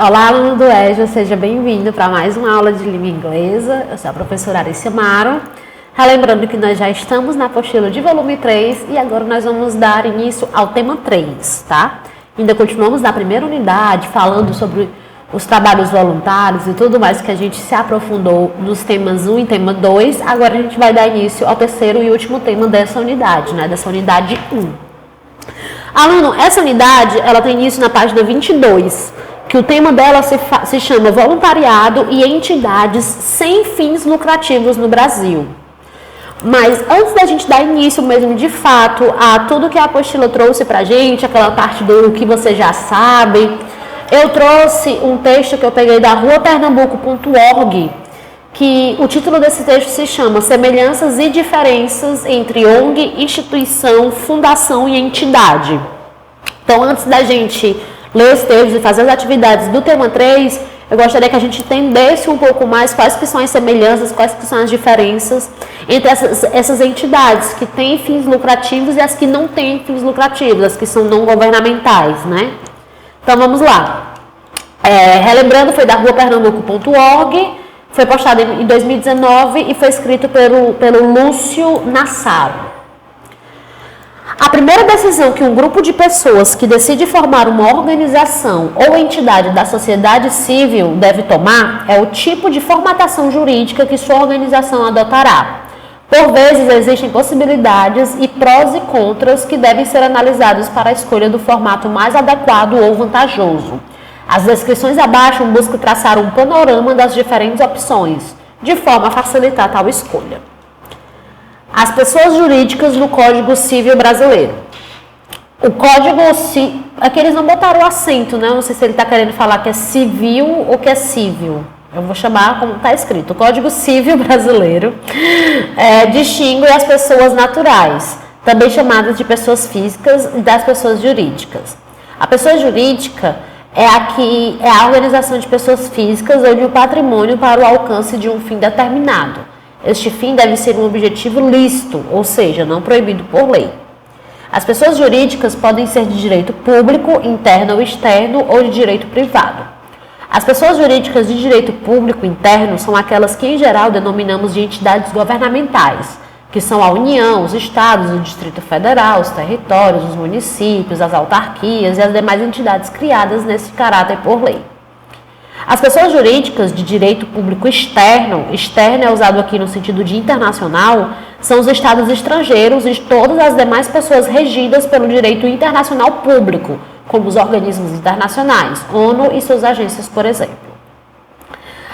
Olá, aluno do EJA, seja bem-vindo para mais uma aula de língua inglesa. Eu sou a professora Arice Amaro. Relembrando que nós já estamos na apostila de volume 3 e agora nós vamos dar início ao tema 3, tá? Ainda continuamos na primeira unidade falando sobre os trabalhos voluntários e tudo mais que a gente se aprofundou nos temas 1 e tema 2. Agora a gente vai dar início ao terceiro e último tema dessa unidade, né? Dessa unidade 1. Aluno, essa unidade, ela tem início na página 22, que o tema dela se chama Voluntariado e Entidades Sem Fins Lucrativos no Brasil. Mas antes da gente dar início mesmo de fato a tudo que a apostila trouxe pra gente, aquela parte do que você já sabe, eu trouxe um texto que eu peguei da ruapernambuco.org, que o título desse texto se chama Semelhanças e Diferenças entre ONG, Instituição, Fundação e Entidade. Então, antes da gente ler esse texto e fazer as atividades do tema 3, eu gostaria que a gente entendesse um pouco mais quais que são as semelhanças, quais que são as diferenças entre essas entidades que têm fins lucrativos e as que não têm fins lucrativos, as que são não governamentais, né? Então, vamos lá. Relembrando, foi da ruapernambuco.org, foi postado em 2019 e foi escrito pelo Lúcio Nassaro. A primeira decisão que um grupo de pessoas que decide formar uma organização ou entidade da sociedade civil deve tomar é o tipo de formatação jurídica que sua organização adotará. Por vezes, existem possibilidades e prós e contras que devem ser analisados para a escolha do formato mais adequado ou vantajoso. As descrições abaixo buscam traçar um panorama das diferentes opções, de forma a facilitar tal escolha. As pessoas jurídicas no Código Civil Brasileiro. O Código Civil... Aqui eles não botaram o acento, né? Eu não sei se ele está querendo falar que é civil ou que é civil. Eu vou chamar como está escrito. O Código Civil Brasileiro distingue as pessoas naturais, também chamadas de pessoas físicas, e das pessoas jurídicas. A pessoa jurídica é a organização de pessoas físicas ou de um patrimônio para o alcance de um fim determinado. Este fim deve ser um objetivo lícito, ou seja, não proibido por lei. As pessoas jurídicas podem ser de direito público, interno ou externo, ou de direito privado. As pessoas jurídicas de direito público interno são aquelas que, em geral, denominamos de entidades governamentais, que são a União, os Estados, o Distrito Federal, os territórios, os municípios, as autarquias e as demais entidades criadas nesse caráter por lei. As pessoas jurídicas de direito público externo é usado aqui no sentido de internacional, são os estados estrangeiros e todas as demais pessoas regidas pelo direito internacional público, como os organismos internacionais, ONU e suas agências, por exemplo.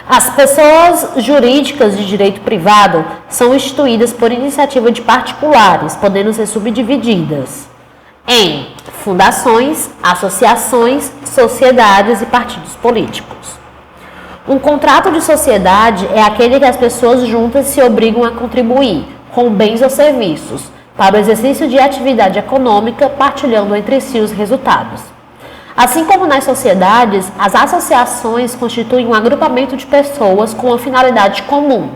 As pessoas jurídicas de direito privado são instituídas por iniciativa de particulares, podendo ser subdivididas em fundações, associações, sociedades e partidos políticos. Um contrato de sociedade é aquele que as pessoas juntas se obrigam a contribuir com bens ou serviços para o exercício de atividade econômica, partilhando entre si os resultados. Assim como nas sociedades, as associações constituem um agrupamento de pessoas com uma finalidade comum.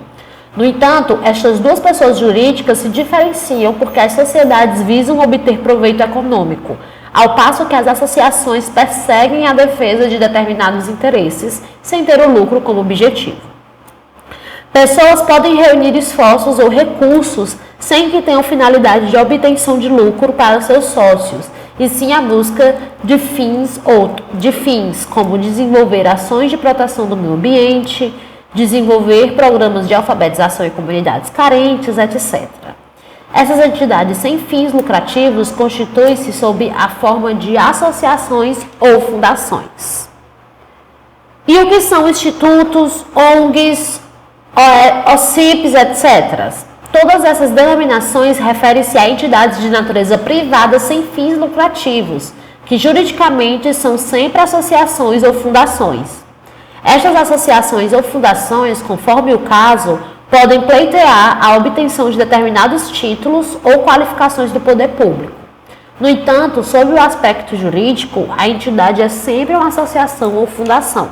No entanto, estas duas pessoas jurídicas se diferenciam porque as sociedades visam obter proveito econômico, ao passo que as associações perseguem a defesa de determinados interesses, sem ter o lucro como objetivo. Pessoas podem reunir esforços ou recursos sem que tenham finalidade de obtenção de lucro para seus sócios, e sim a busca de fins como desenvolver ações de proteção do meio ambiente, desenvolver programas de alfabetização em comunidades carentes, etc. Essas entidades sem fins lucrativos constituem-se sob a forma de associações ou fundações. E o que são institutos, ONGs, OCIPs, etc.? Todas essas denominações referem-se a entidades de natureza privada sem fins lucrativos, que juridicamente são sempre associações ou fundações. Estas associações ou fundações, conforme o caso, podem pleitear a obtenção de determinados títulos ou qualificações do poder público. No entanto, sob o aspecto jurídico, a entidade é sempre uma associação ou fundação.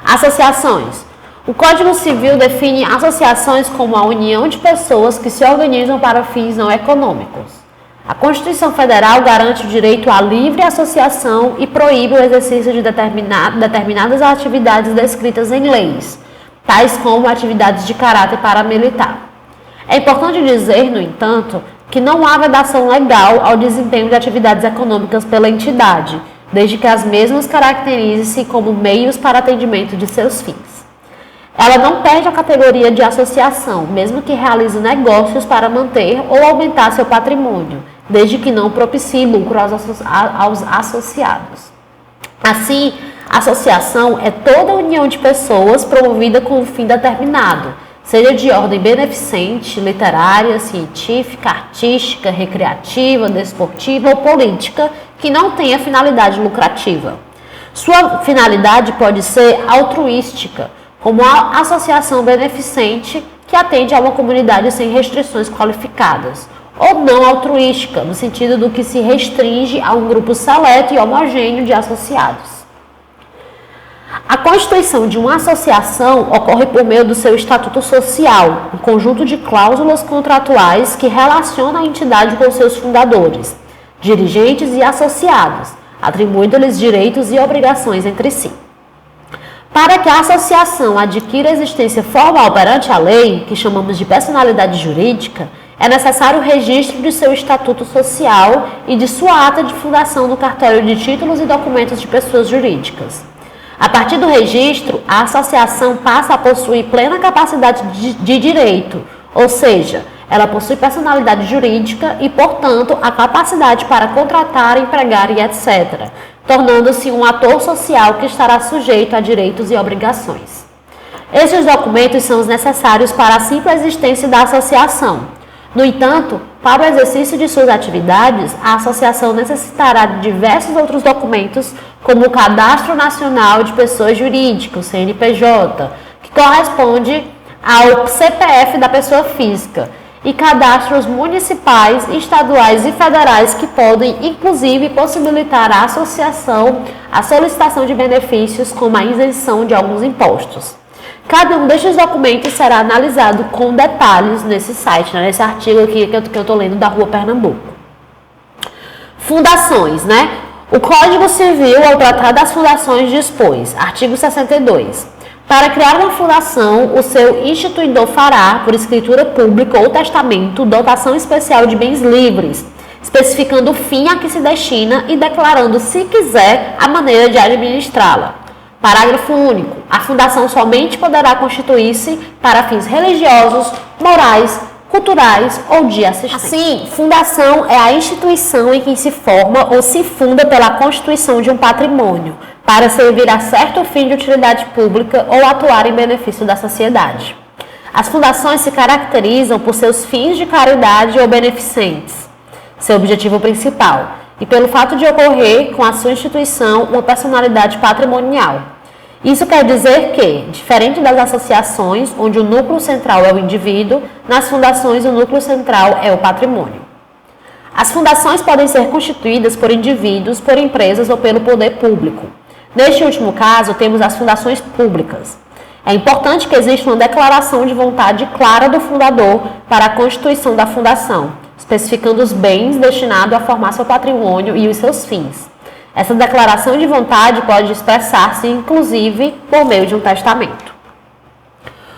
Associações. O Código Civil define associações como a união de pessoas que se organizam para fins não econômicos. A Constituição Federal garante o direito à livre associação e proíbe o exercício de determinadas atividades descritas em leis, tais como atividades de caráter paramilitar. É importante dizer, no entanto, que não há vedação legal ao desempenho de atividades econômicas pela entidade, desde que as mesmas caracterizem-se como meios para atendimento de seus fins. Ela não perde a categoria de associação, mesmo que realize negócios para manter ou aumentar seu patrimônio, desde que não propicie lucro aos associados. Assim, a associação é toda união de pessoas promovida com um fim determinado, seja de ordem beneficente, literária, científica, artística, recreativa, desportiva ou política, que não tenha finalidade lucrativa. Sua finalidade pode ser altruística, como a associação beneficente que atende a uma comunidade sem restrições qualificadas, ou não altruística, no sentido do que se restringe a um grupo seleto e homogêneo de associados. A constituição de uma associação ocorre por meio do seu estatuto social, um conjunto de cláusulas contratuais que relaciona a entidade com seus fundadores, dirigentes e associados, atribuindo-lhes direitos e obrigações entre si. Para que a associação adquira existência formal perante a lei, que chamamos de personalidade jurídica, é necessário o registro de seu estatuto social e de sua ata de fundação no cartório de títulos e documentos de pessoas jurídicas. A partir do registro, a associação passa a possuir plena capacidade de direito, ou seja, ela possui personalidade jurídica e, portanto, a capacidade para contratar, empregar e etc., tornando-se um ator social que estará sujeito a direitos e obrigações. Estes documentos são os necessários para a simples existência da associação. No entanto, para o exercício de suas atividades, a associação necessitará de diversos outros documentos, como o Cadastro Nacional de Pessoas Jurídicas, CNPJ, que corresponde ao CPF da pessoa física, e cadastros municipais, estaduais e federais que podem, inclusive, possibilitar à associação a solicitação de benefícios, como a isenção de alguns impostos. Cada um destes documentos será analisado com detalhes nesse site, nesse artigo aqui que eu estou lendo da Rua Pernambuco. Fundações, né? O Código Civil, ao tratar das fundações, dispôs, artigo 62, para criar uma fundação, o seu instituidor fará, por escritura pública ou testamento, dotação especial de bens livres, especificando o fim a que se destina e declarando, se quiser, a maneira de administrá-la. Parágrafo único. A fundação somente poderá constituir-se para fins religiosos, morais, culturais ou de assistência. Assim, fundação é a instituição em que se forma ou se funda pela constituição de um patrimônio, para servir a certo fim de utilidade pública ou atuar em benefício da sociedade. As fundações se caracterizam por seus fins de caridade ou beneficentes, seu objetivo principal, e pelo fato de ocorrer com a sua instituição uma personalidade patrimonial. Isso quer dizer que, diferente das associações, onde o núcleo central é o indivíduo, nas fundações o núcleo central é o patrimônio. As fundações podem ser constituídas por indivíduos, por empresas ou pelo poder público. Neste último caso, temos as fundações públicas. É importante que exista uma declaração de vontade clara do fundador para a constituição da fundação, especificando os bens destinados a formar seu patrimônio e os seus fins. Essa declaração de vontade pode expressar-se, inclusive, por meio de um testamento.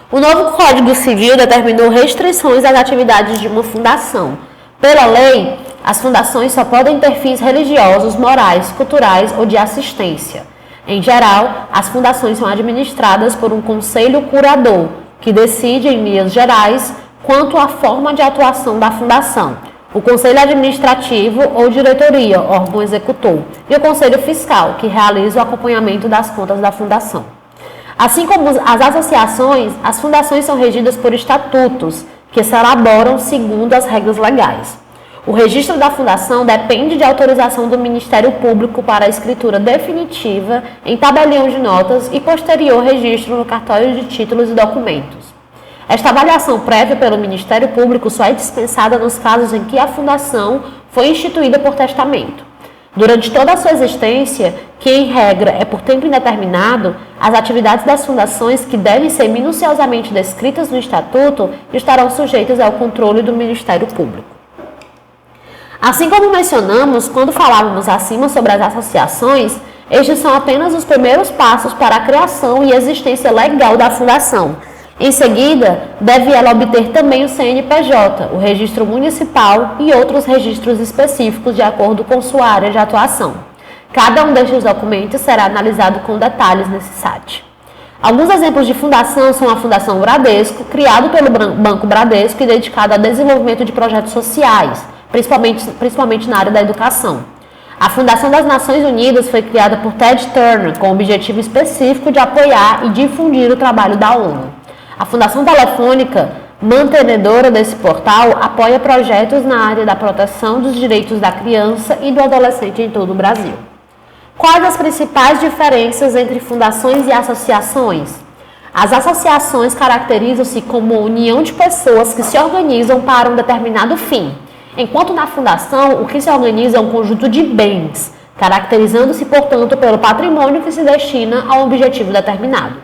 O novo Código Civil determinou restrições às atividades de uma fundação. Pela lei, as fundações só podem ter fins religiosos, morais, culturais ou de assistência. Em geral, as fundações são administradas por um conselho curador, que decide, em linhas gerais, quanto à forma de atuação da fundação, o Conselho Administrativo ou Diretoria, órgão executor, e o Conselho Fiscal, que realiza o acompanhamento das contas da fundação. Assim como as associações, as fundações são regidas por estatutos, que se elaboram segundo as regras legais. O registro da fundação depende de autorização do Ministério Público para a escritura definitiva em tabelião de notas e posterior registro no cartório de títulos e documentos. Esta avaliação prévia pelo Ministério Público só é dispensada nos casos em que a fundação foi instituída por testamento. Durante toda a sua existência, que em regra é por tempo indeterminado, as atividades das fundações, que devem ser minuciosamente descritas no Estatuto, estarão sujeitas ao controle do Ministério Público. Assim como mencionamos quando falávamos acima sobre as associações, estes são apenas os primeiros passos para a criação e existência legal da fundação. Em seguida, deve ela obter também o CNPJ, o registro municipal e outros registros específicos de acordo com sua área de atuação. Cada um destes documentos será analisado com detalhes nesse site. Alguns exemplos de fundação são a Fundação Bradesco, criado pelo Banco Bradesco e dedicado ao desenvolvimento de projetos sociais, principalmente na área da educação. A Fundação das Nações Unidas foi criada por Ted Turner com o objetivo específico de apoiar e difundir o trabalho da ONU. A Fundação Telefônica, mantenedora desse portal, apoia projetos na área da proteção dos direitos da criança e do adolescente em todo o Brasil. Quais as principais diferenças entre fundações e associações? As associações caracterizam-se como união de pessoas que se organizam para um determinado fim, enquanto na fundação o que se organiza é um conjunto de bens, caracterizando-se, portanto, pelo patrimônio que se destina a um objetivo determinado.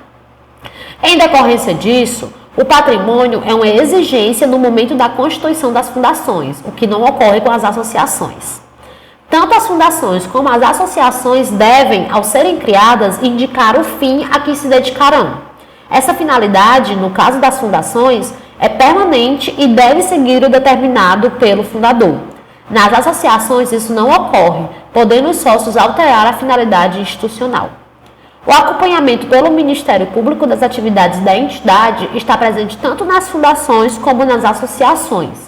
Em decorrência disso, o patrimônio é uma exigência no momento da constituição das fundações, o que não ocorre com as associações. Tanto as fundações como as associações devem, ao serem criadas, indicar o fim a que se dedicarão. Essa finalidade, no caso das fundações, é permanente e deve seguir o determinado pelo fundador. Nas associações, isso não ocorre, podendo os sócios alterar a finalidade institucional. O acompanhamento pelo Ministério Público das atividades da entidade está presente tanto nas fundações como nas associações.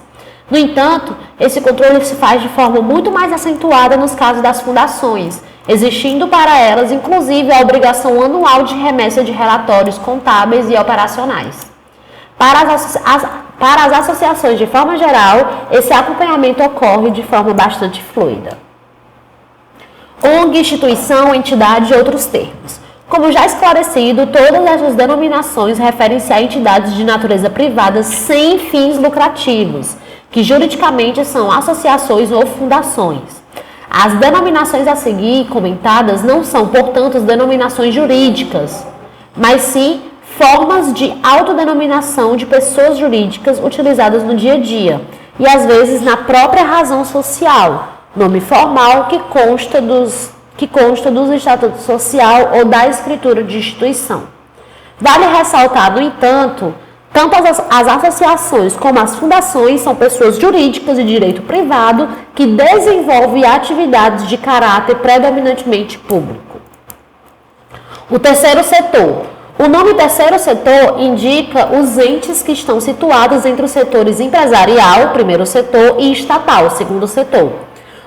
No entanto, esse controle se faz de forma muito mais acentuada nos casos das fundações, existindo para elas, inclusive, a obrigação anual de remessa de relatórios contábeis e operacionais. Para as associações, de forma geral, esse acompanhamento ocorre de forma bastante fluida. ONG, instituição, entidade e outros termos. Como já esclarecido, todas essas denominações referem-se a entidades de natureza privada sem fins lucrativos, que juridicamente são associações ou fundações. As denominações a seguir comentadas não são, portanto, denominações jurídicas, mas sim formas de autodenominação de pessoas jurídicas utilizadas no dia a dia e, às vezes, na própria razão social, nome formal que consta dos estatutos social ou da escritura de instituição. Vale ressaltar, no entanto, tanto as associações como as fundações são pessoas jurídicas de direito privado que desenvolvem atividades de caráter predominantemente público. O terceiro setor. O nome terceiro setor indica os entes que estão situados entre os setores empresarial, primeiro setor, e estatal, segundo setor.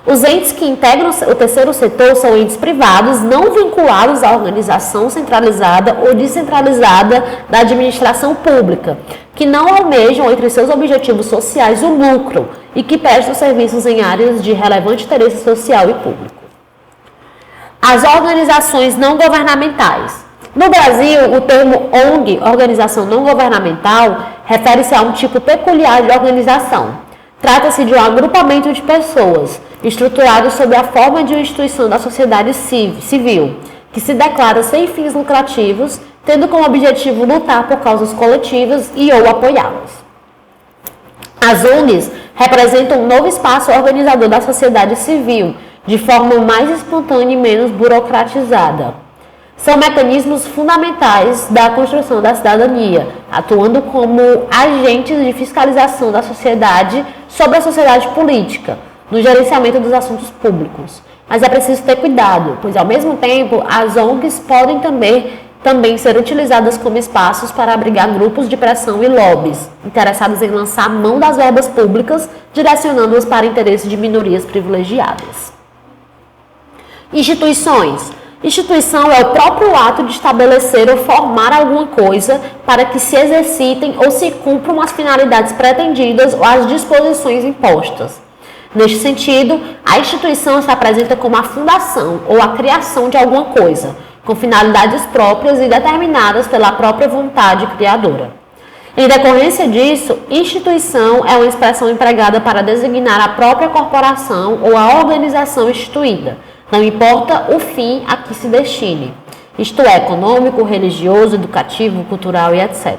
Os entes que integram o terceiro setor são entes privados não vinculados à organização centralizada ou descentralizada da administração pública, que não almejam entre seus objetivos sociais o lucro e que prestam serviços em áreas de relevante interesse social e público. As organizações não governamentais. No Brasil, o termo ONG, organização não governamental, refere-se a um tipo peculiar de organização. Trata-se de um agrupamento de pessoas, estruturado sob a forma de uma instituição da sociedade civil, que se declara sem fins lucrativos, tendo como objetivo lutar por causas coletivas e ou apoiá-las. As ONGs representam um novo espaço organizador da sociedade civil, de forma mais espontânea e menos burocratizada. São mecanismos fundamentais da construção da cidadania, atuando como agentes de fiscalização da sociedade sobre a sociedade política, no gerenciamento dos assuntos públicos. Mas é preciso ter cuidado, pois ao mesmo tempo as ONGs podem também ser utilizadas como espaços para abrigar grupos de pressão e lobbies, interessados em lançar mão das verbas públicas, direcionando-as para interesses de minorias privilegiadas. Instituições. Instituição é o próprio ato de estabelecer ou formar alguma coisa para que se exercitem ou se cumpram as finalidades pretendidas ou as disposições impostas. Neste sentido, a instituição se apresenta como a fundação ou a criação de alguma coisa, com finalidades próprias e determinadas pela própria vontade criadora. Em decorrência disso, instituição é uma expressão empregada para designar a própria corporação ou a organização instituída, não importa o fim a que se destine, isto é, econômico, religioso, educativo, cultural e etc.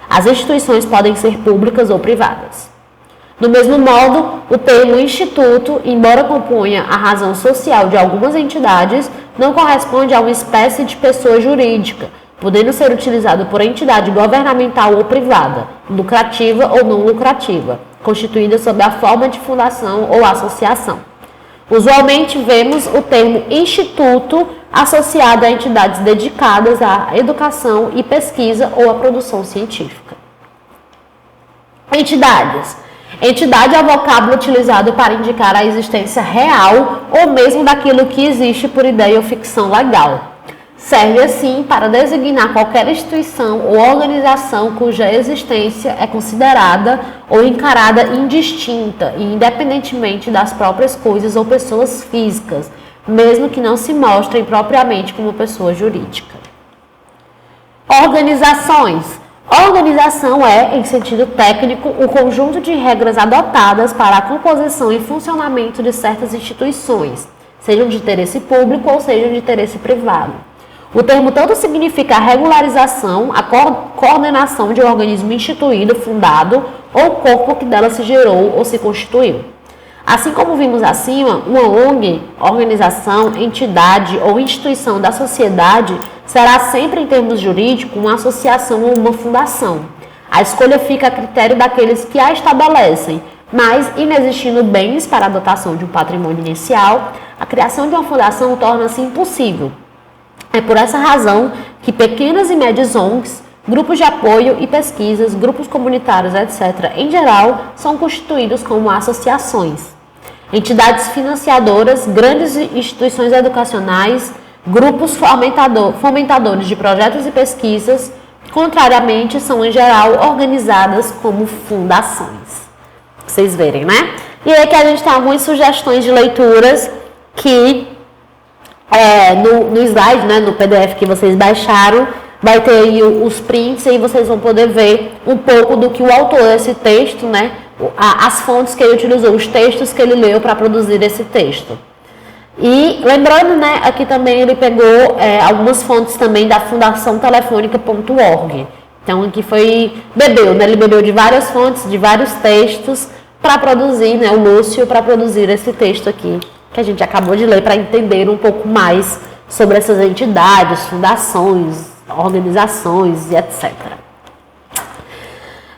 As instituições podem ser públicas ou privadas. Do mesmo modo, o termo instituto, embora componha a razão social de algumas entidades, não corresponde a uma espécie de pessoa jurídica, podendo ser utilizado por entidade governamental ou privada, lucrativa ou não lucrativa, constituída sob a forma de fundação ou associação. Usualmente vemos o termo instituto associado a entidades dedicadas à educação e pesquisa ou à produção científica. Entidades. Entidade é o vocábulo utilizado para indicar a existência real ou mesmo daquilo que existe por ideia ou ficção legal. Serve assim para designar qualquer instituição ou organização cuja existência é considerada ou encarada indistinta e independentemente das próprias coisas ou pessoas físicas, mesmo que não se mostrem propriamente como pessoa jurídica. Organizações. Organização é, em sentido técnico, o conjunto de regras adotadas para a composição e funcionamento de certas instituições, sejam de interesse público ou sejam de interesse privado. O termo tanto significa a regularização, a coordenação de um organismo instituído, fundado, ou corpo que dela se gerou ou se constituiu. Assim como vimos acima, uma ONG, organização, entidade ou instituição da sociedade será sempre, em termos jurídicos, uma associação ou uma fundação. A escolha fica a critério daqueles que a estabelecem, mas, inexistindo bens para a dotação de um patrimônio inicial, a criação de uma fundação torna-se impossível. É por essa razão que pequenas e médias ONGs, grupos de apoio e pesquisas, grupos comunitários, etc., em geral, são constituídos como associações. Entidades financiadoras, grandes instituições educacionais, grupos fomentadores de projetos e pesquisas, contrariamente, são em geral organizadas como fundações. Vocês verem, né? E aí que a gente tem algumas sugestões de leituras que no slide, né, no PDF que vocês baixaram, vai ter aí os prints e aí vocês vão poder ver um pouco do que o autor desse texto, né, as fontes que ele utilizou, os textos que ele leu para produzir esse texto. E lembrando, né, aqui também ele pegou algumas fontes também da Fundação Telefônica.org. Então aqui ele bebeu de várias fontes, de vários textos para produzir, né, o Lúcio para produzir esse texto aqui que a gente acabou de ler para entender um pouco mais sobre essas entidades, fundações, organizações e etc.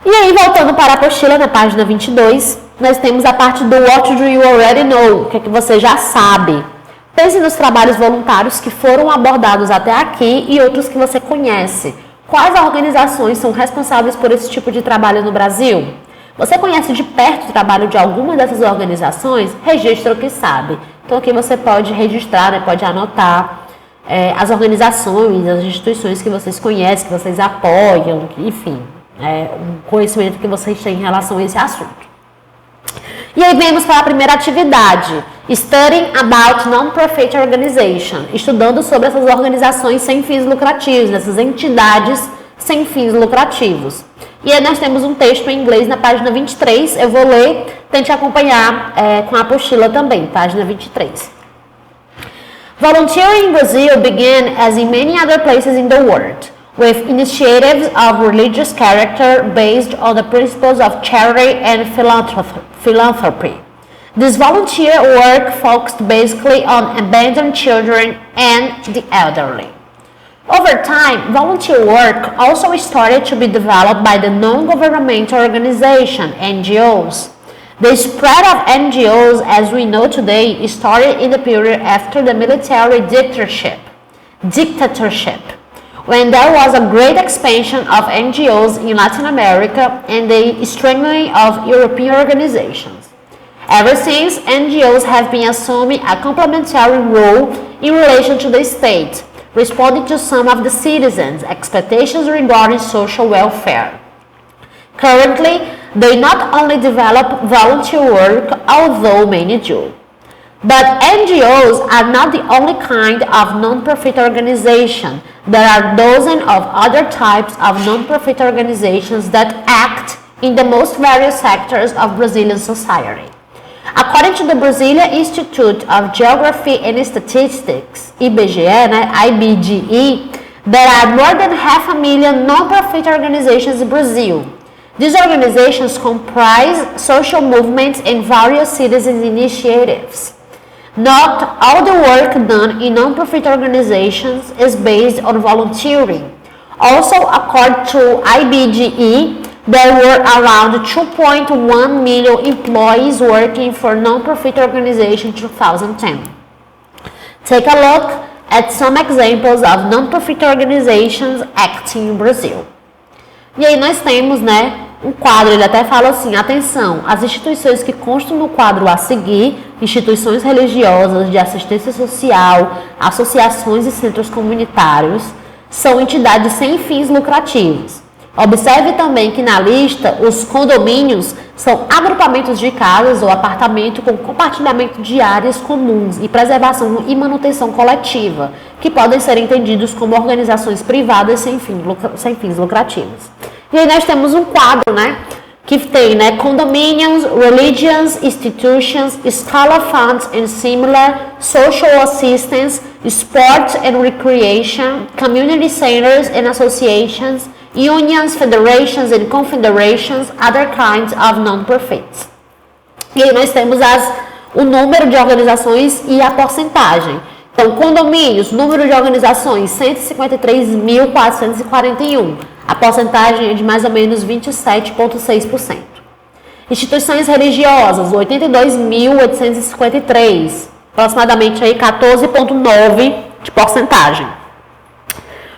E aí, voltando para a apostila, na página 22, nós temos a parte do What do you already know? O que é que você já sabe? Pense nos trabalhos voluntários que foram abordados até aqui e outros que você conhece. Quais organizações são responsáveis por esse tipo de trabalho no Brasil? Você conhece de perto o trabalho de alguma dessas organizações? Registra o que sabe. Então aqui você pode registrar, né, pode anotar as organizações, as instituições que vocês conhecem, que vocês apoiam, enfim, o conhecimento que vocês têm em relação a esse assunto. E aí vemos para a primeira atividade, Studying about Non-Profit Organization, estudando sobre essas organizações sem fins lucrativos, essas entidades sem fins lucrativos. E aí nós temos um texto em inglês na página 23, eu vou ler, tente acompanhar com a apostila também, página 23. Volunteering in Brazil began, as in many other places in the world, with initiatives of religious character based on the principles of charity and philanthropy. This volunteer work focused basically on abandoned children and the elderly. Over time, volunteer work also started to be developed by the non-governmental organization, NGOs. The spread of NGOs as we know today started in the period after the military dictatorship, when there was a great expansion of NGOs in Latin America and the strengthening of European organizations. Ever since, NGOs have been assuming a complementary role in relation to the state, responding to some of the citizens' expectations regarding social welfare. Currently, they not only develop volunteer work, although many do. But NGOs are not the only kind of non-profit organization. There are dozens of other types of non-profit organizations that act in the most various sectors of Brazilian society. According to the Brazilian Institute of Geography and Statistics, IBGE, IBGE, there are more than 500,000 non-profit organizations in Brazil. These organizations comprise social movements and various citizen initiatives. Not all the work done in non-profit organizations is based on volunteering. Also, according to IBGE, there were around 2.1 million employees working for non-profit organizations in 2010. Take a look at some examples of non-profit organizations acting in Brazil. E aí nós temos, um quadro, ele até fala assim, atenção, as instituições que constam no quadro a seguir, instituições religiosas, de assistência social, associações e centros comunitários, são entidades sem fins lucrativos. Observe também que na lista, os condomínios são agrupamentos de casas ou apartamento com compartilhamento de áreas comuns e preservação e manutenção coletiva, que podem ser entendidos como organizações privadas sem fins lucrativos. E aí nós temos um quadro, que tem, condominiums, religions, institutions, scholar funds and similar, social assistance, sport and recreation, community centers and associations, unions, federations and confederations, other kinds of non-profits. E aí nós temos o número de organizações e a porcentagem. Então, condomínios, número de organizações, 153.441. A porcentagem é de mais ou menos 27,6%. Instituições religiosas, 82.853. Aproximadamente aí 14,9% de porcentagem.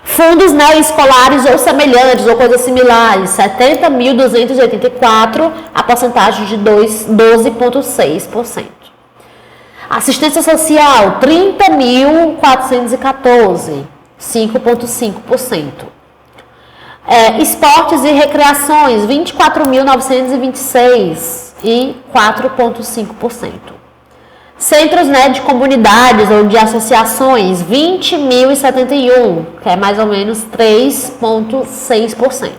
Fundos escolares ou semelhantes ou coisas similares, 70.284, a porcentagem de 12,6%. Assistência social, 30.414, 5,5%. Esportes e recreações, 24.926 e 4,5%. Centros de comunidades ou de associações, 20.071, que é mais ou menos 3,6%.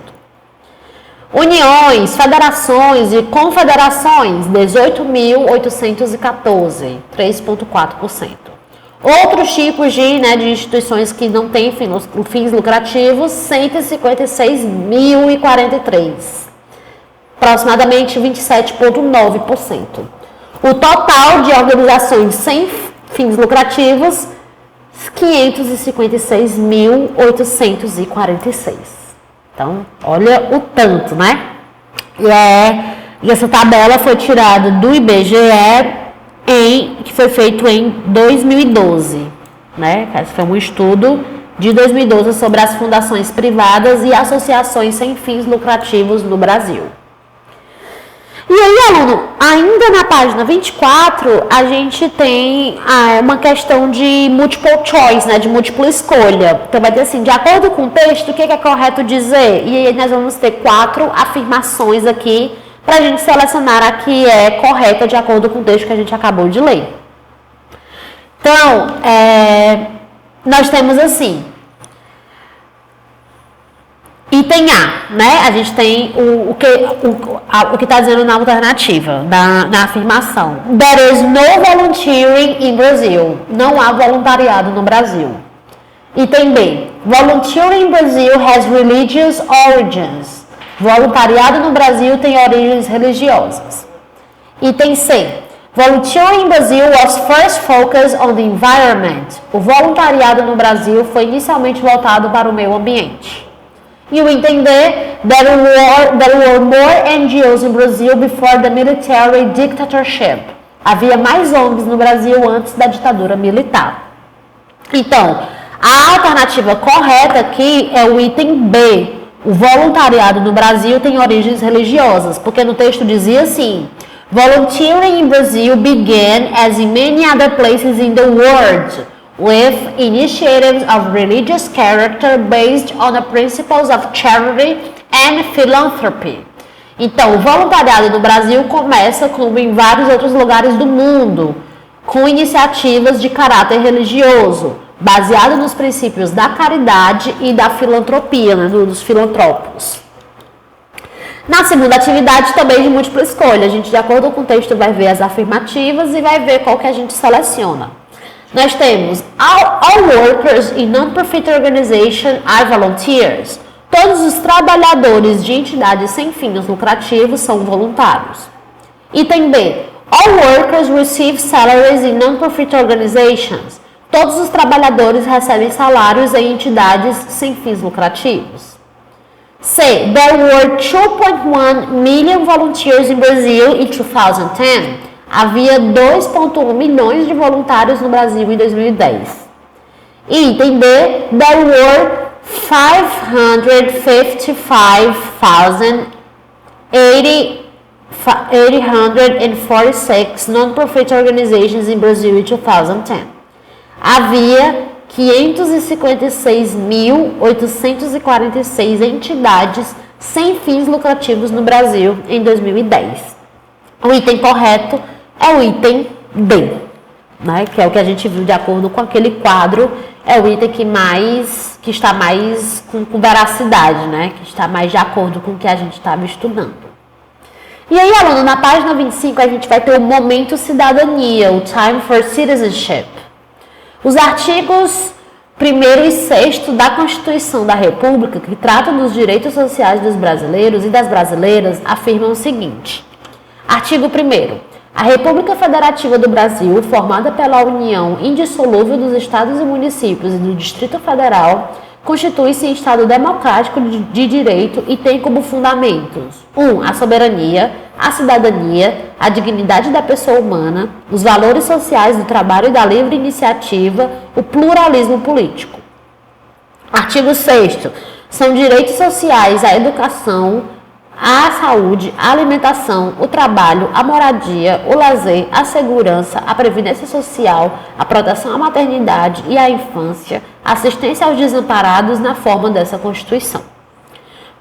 Uniões, federações e confederações, 18.814, 3,4%. Outros tipos de instituições que não têm fins lucrativos, 156.043, aproximadamente 27,9%. O total de organizações sem fins lucrativos, 556.846. Então, olha o tanto, E essa tabela foi tirada do IBGE, que foi feito em 2012, Esse foi um estudo de 2012 sobre as fundações privadas e associações sem fins lucrativos no Brasil. E aí, aluno, ainda na página 24, a gente tem uma questão de multiple choice, de múltipla escolha. Então, vai ter assim, de acordo com o texto, o que é correto dizer? E aí nós vamos ter 4 afirmações aqui, para a gente selecionar a que é correta de acordo com o texto que a gente acabou de ler. Então, nós temos assim... Item A, A gente tem o que está dizendo na alternativa, na afirmação. There is no volunteering in Brazil. Não há voluntariado no Brasil. Item B. Volunteering in Brazil has religious origins. Voluntariado no Brasil tem origens religiosas. Item C. Volunteering in Brazil was first focused on the environment. O voluntariado no Brasil foi inicialmente voltado para o meio ambiente. E o entender there were more NGOs in Brazil before the military dictatorship. Havia mais ONGs no Brasil antes da ditadura militar. Então, a alternativa correta aqui é o item B. O voluntariado no Brasil tem origens religiosas, porque no texto dizia assim: Volunteering in Brazil began, as in many other places in the world, with initiatives of religious character based on the principles of charity and philanthropy. Então, o voluntariado no Brasil começa, como em vários outros lugares do mundo, com iniciativas de caráter religioso, baseado nos princípios da caridade e da filantropia, dos filantropos. Na segunda atividade, também de múltipla escolha, a gente, de acordo com o texto, vai ver as afirmativas e vai ver qual que a gente seleciona. Nós temos all workers in non-profit organization are volunteers. Todos os trabalhadores de entidades sem fins lucrativos são voluntários. Item B. All workers receive salaries in non-profit organizations. Todos os trabalhadores recebem salários em entidades sem fins lucrativos. C. There were 2.1 million volunteers in Brazil in 2010. Havia 2,1 milhões de voluntários no Brasil em 2010. Item D. There were 555,846 non-profit organizations in Brazil in 2010. Havia 556.846 entidades sem fins lucrativos no Brasil em 2010. O item correto é o item D, né, que é o que a gente viu de acordo com aquele quadro, é o item que está mais com veracidade, né, que está mais de acordo com o que a gente estava estudando. E aí, aluno, na página 25 a gente vai ter o momento cidadania, o Time for Citizenship. Os artigos 1º e 6º da Constituição da República, que tratam dos direitos sociais dos brasileiros e das brasileiras, afirmam o seguinte. Artigo 1º. A República Federativa do Brasil, formada pela união indissolúvel dos Estados e municípios e do Distrito Federal, constitui-se em Estado democrático de direito e tem como fundamentos 1. A soberania, a cidadania, a dignidade da pessoa humana, os valores sociais do trabalho e da livre iniciativa, o pluralismo político. Artigo 6º. São direitos sociais a educação, a saúde, a alimentação, o trabalho, a moradia, o lazer, a segurança, a previdência social, a proteção à maternidade e à infância, a assistência aos desamparados na forma dessa Constituição.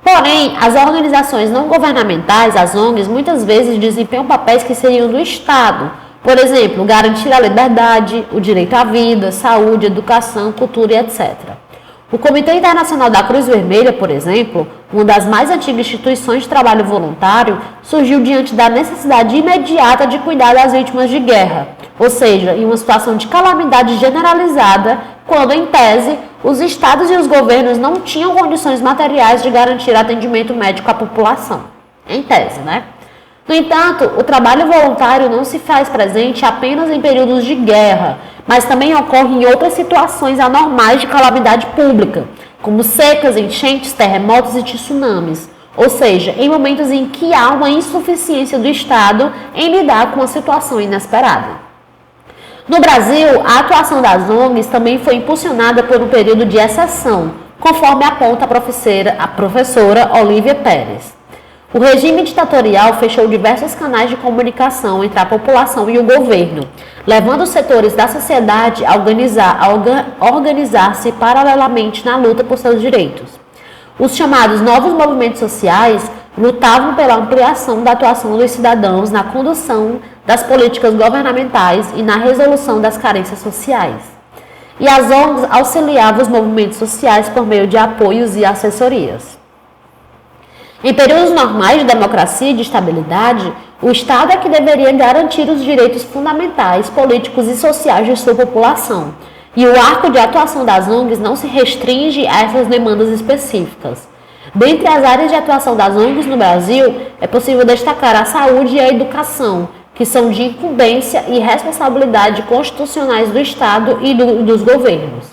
Porém, as organizações não governamentais, as ONGs, muitas vezes desempenham papéis que seriam do Estado. Por exemplo, garantir a liberdade, o direito à vida, saúde, educação, cultura e etc. O Comitê Internacional da Cruz Vermelha, por exemplo, uma das mais antigas instituições de trabalho voluntário, surgiu diante da necessidade imediata de cuidar das vítimas de guerra, ou seja, em uma situação de calamidade generalizada, quando, em tese, os estados e os governos não tinham condições materiais de garantir atendimento médico à população. Em tese, né? No entanto, o trabalho voluntário não se faz presente apenas em períodos de guerra, mas também ocorre em outras situações anormais de calamidade pública, como secas, enchentes, terremotos e tsunamis, ou seja, em momentos em que há uma insuficiência do Estado em lidar com a situação inesperada. No Brasil, a atuação das ONGs também foi impulsionada por um período de exceção, conforme aponta a professora Olívia Pérez. O regime ditatorial fechou diversos canais de comunicação entre a população e o governo, levando os setores da sociedade a organizar-se paralelamente na luta por seus direitos. Os chamados novos movimentos sociais lutavam pela ampliação da atuação dos cidadãos na condução das políticas governamentais e na resolução das carências sociais. E as ONGs auxiliavam os movimentos sociais por meio de apoios e assessorias. Em períodos normais de democracia e de estabilidade, o Estado é que deveria garantir os direitos fundamentais, políticos e sociais de sua população, e o arco de atuação das ONGs não se restringe a essas demandas específicas. Dentre as áreas de atuação das ONGs no Brasil, é possível destacar a saúde e a educação, que são de incumbência e responsabilidade constitucionais do Estado e dos governos.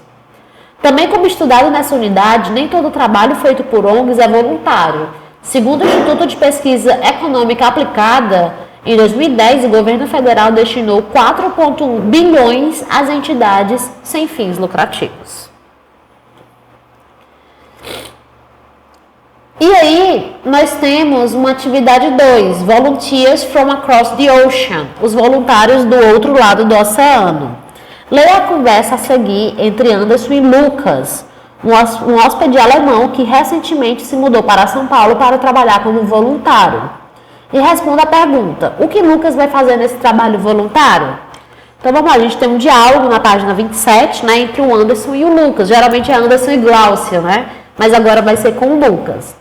Também, como estudado nessa unidade, nem todo o trabalho feito por ONGs é voluntário. Segundo o Instituto de Pesquisa Econômica Aplicada, em 2010, o governo federal destinou 4,1 bilhões às entidades sem fins lucrativos. E aí, nós temos uma atividade 2, Volunteers from Across the Ocean, os voluntários do outro lado do oceano. Leia a conversa a seguir entre Anderson e Lucas, um hóspede alemão que recentemente se mudou para São Paulo para trabalhar como voluntário. E responda a pergunta, o que Lucas vai fazer nesse trabalho voluntário? Então vamos lá, a gente tem um diálogo na página 27, né, entre o Anderson e o Lucas. Geralmente é Anderson e Glaucia, né? Mas agora vai ser com o Lucas.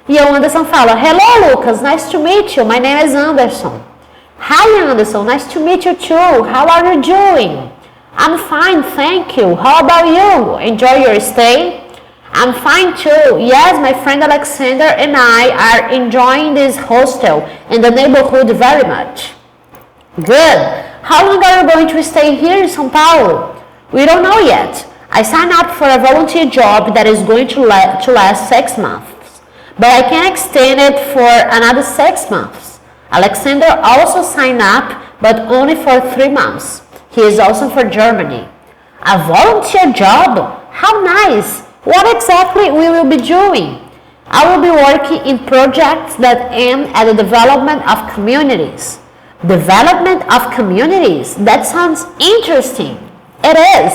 E o Anderson fala, Hello Lucas, nice to meet you, my name is Anderson. Hi Anderson, nice to meet you too, how are you doing? I'm fine, thank you. How about you? Enjoy your stay? I'm fine too. Yes, my friend Alexander and I are enjoying this hostel in the neighborhood very much. Good. How long are you going to stay here in São Paulo? We don't know yet. I signed up for a volunteer job that is going to last 6 months, but I can extend it for another 6 months. Alexander also signed up, but only for 3 months. He is also for Germany. A volunteer job? How nice! What exactly will you be doing? I will be working in projects that aim at the development of communities. Development of communities? That sounds interesting. It is.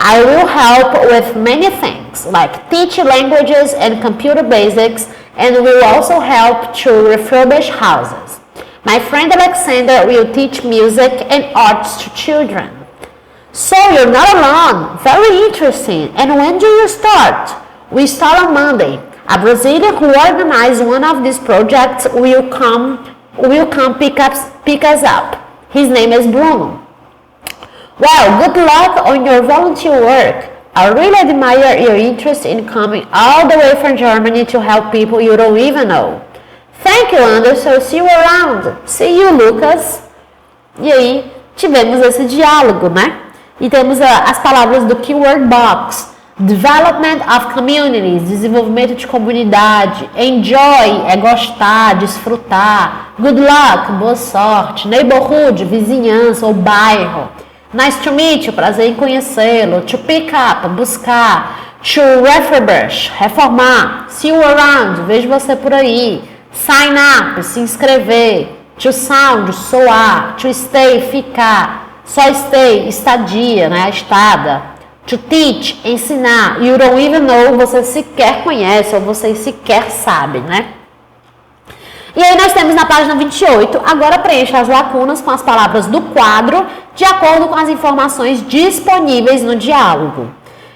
I will help with many things, like teach languages and computer basics, and will also help to refurbish houses. My friend Alexander will teach music and arts to children. So you're not alone. Very interesting. And when do you start? We start on Monday. A Brazilian who organized one of these projects will come pick us up. His name is Bruno. Well, good luck on your volunteer work. I really admire your interest in coming all the way from Germany to help people you don't even know. Thank you, Anderson. See you around. See you, Lucas. E aí, tivemos esse diálogo, né? E temos as palavras do Keyword Box. Development of communities, desenvolvimento de comunidade. Enjoy é gostar, desfrutar. Good luck, boa sorte. Neighborhood, vizinhança ou bairro. Nice to meet you, prazer em conhecê-lo. To pick up, buscar. To refurbish, reformar. See you around, vejo você por aí. Sign up, se inscrever. To sound, soar. To stay, ficar. Só stay, estadia, né? Estada. To teach, ensinar. You don't even know, você sequer conhece ou você sequer sabe, né? E aí nós temos na página 28, agora preencha as lacunas com as palavras do quadro, de acordo com as informações disponíveis no diálogo.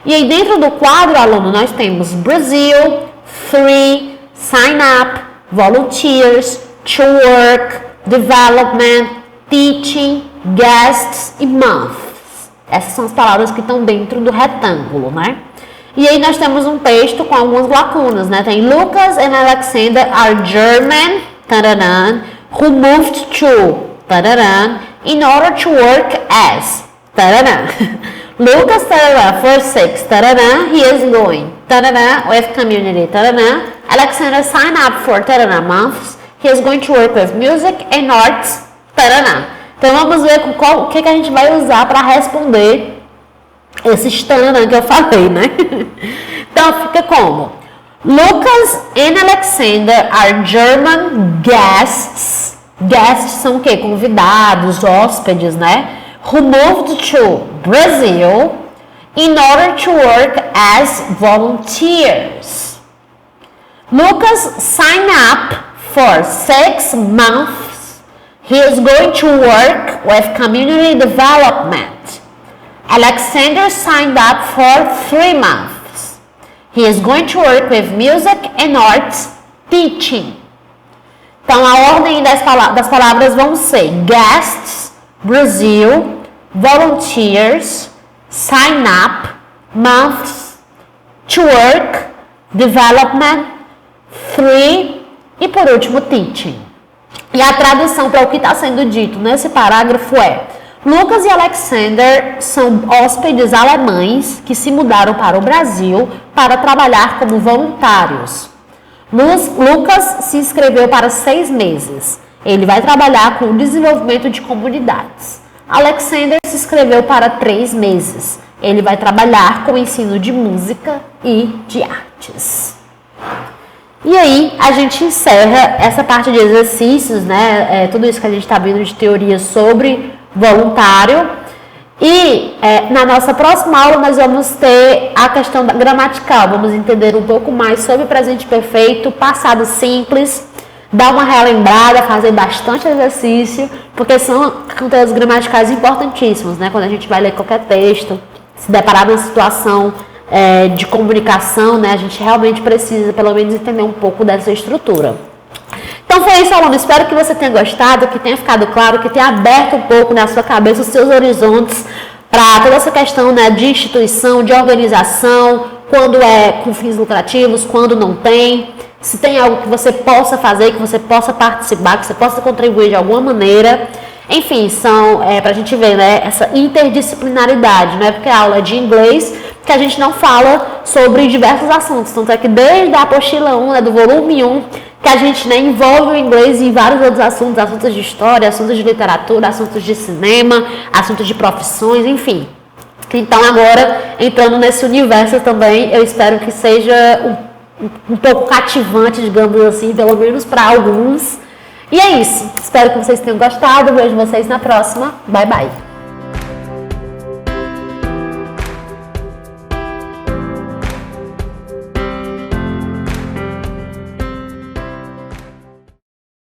E aí dentro do quadro, aluno, nós temos Brazil, free, sign up, volunteers, to work, development, teaching, guests e months. Essas são as palavras que estão dentro do retângulo, né? E aí nós temos um texto com algumas lacunas, né? Tem Lucas and Alexander are German, tararan, who moved to, tararan, in order to work as, tararan. Lucas, tararan, for 6, tararan, he is going, tararan, with community, tararan. Alexander signed up for, tararan, months, he is going to work with music and arts, tararan. Então vamos ver o que a gente vai usar para responder esses tararan que eu falei, né? Então fica como? Lucas and Alexander are German guests. Guests são o quê? Convidados, hóspedes, né? Who moved to Brazil in order to work as volunteers. Lucas signed up for 6 months. He is going to work with community development. Alexander signed up for 3 months. He is going to work with music and arts teaching. Então, a ordem das palavras vão ser guests, Brazil, volunteers, sign up, months, to work, development, 3 e, por último, teaching. E a tradução para o que está sendo dito nesse parágrafo é: Lucas e Alexander são hóspedes alemães que se mudaram para o Brasil para trabalhar como voluntários. Lucas se inscreveu para 6 meses. Ele vai trabalhar com o desenvolvimento de comunidades. Alexander se inscreveu para 3 meses. Ele vai trabalhar com o ensino de música e de artes. E aí, a gente encerra essa parte de exercícios, né? Tudo isso que a gente está vendo de teoria sobre voluntário. E na nossa próxima aula nós vamos ter a questão gramatical. Vamos entender um pouco mais sobre presente perfeito, passado simples, dar uma relembrada, fazer bastante exercício, porque são conteúdos gramaticais importantíssimos, né? Quando a gente vai ler qualquer texto, se deparar numa situação de comunicação, né? A gente realmente precisa, pelo menos, entender um pouco dessa estrutura. Então foi isso, aluno. Espero que você tenha gostado, que tenha ficado claro, que tenha aberto um pouco na sua cabeça os seus horizontes para toda essa questão, né, de instituição, de organização, quando é com fins lucrativos, quando não tem, se tem algo que você possa fazer, que você possa participar, que você possa contribuir de alguma maneira. Enfim, são para a gente ver, né, essa interdisciplinaridade, não é porque a aula é de inglês que a gente não fala sobre diversos assuntos. Tanto é que desde a apostila 1, né, do volume 1, que a gente, né, envolve o inglês em vários outros assuntos, assuntos de história, assuntos de literatura, assuntos de cinema, assuntos de profissões, enfim. Então agora, entrando nesse universo também, eu espero que seja um pouco cativante, digamos assim, pelo menos para alguns. E é isso. Espero que vocês tenham gostado. Vejo vocês na próxima. Bye, bye.